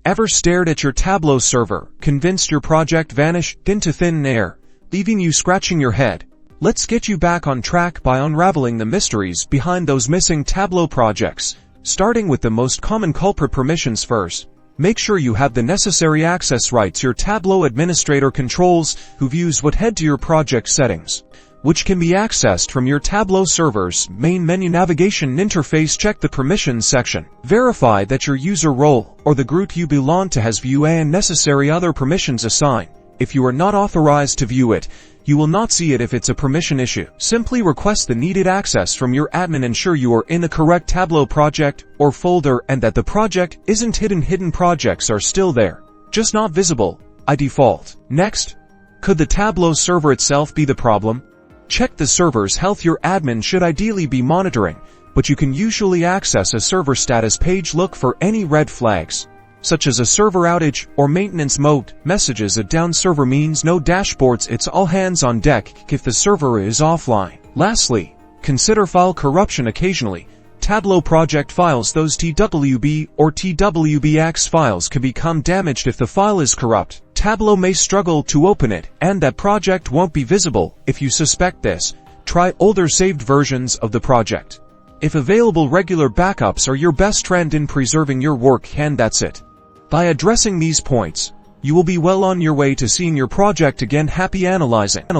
Ever stared at your Tableau server, convinced your project vanished into thin air, leaving you scratching your head? Let's get you back on track by unraveling the mysteries behind those missing Tableau projects, starting with the most common culprit: permissions first. Make sure you have the necessary access rights your Tableau administrator controls, who views what head to your project settings, which can be accessed from your Tableau server's main menu navigation interface. Check the permissions section. Verify that your user role or the group you belong to has view and necessary other permissions assigned. If you are not authorized to view it, you will not see it if it's a permission issue. Simply request the needed access from your admin. Ensure you are in the correct Tableau project or folder and that the project isn't hidden. Hidden projects are still there, just not visible by default. Next, could the Tableau server itself be the problem? Check the server's health. Your admin should ideally be monitoring, but you can usually access a server status page. Look for any red flags, such as a server outage or maintenance mode messages. A down server means no dashboards. It's all hands on deck if the server is offline. Lastly, consider file corruption. Occasionally, Tableau project files, those TWB or TWBX files, can become damaged. If the file is corrupt, Tableau may struggle to open it, and that project won't be visible. If you suspect this, try older saved versions of the project. If available, regular backups are your best friend in preserving your work. And that's it. By addressing these points, you will be well on your way to seeing your project again. Happy analyzing.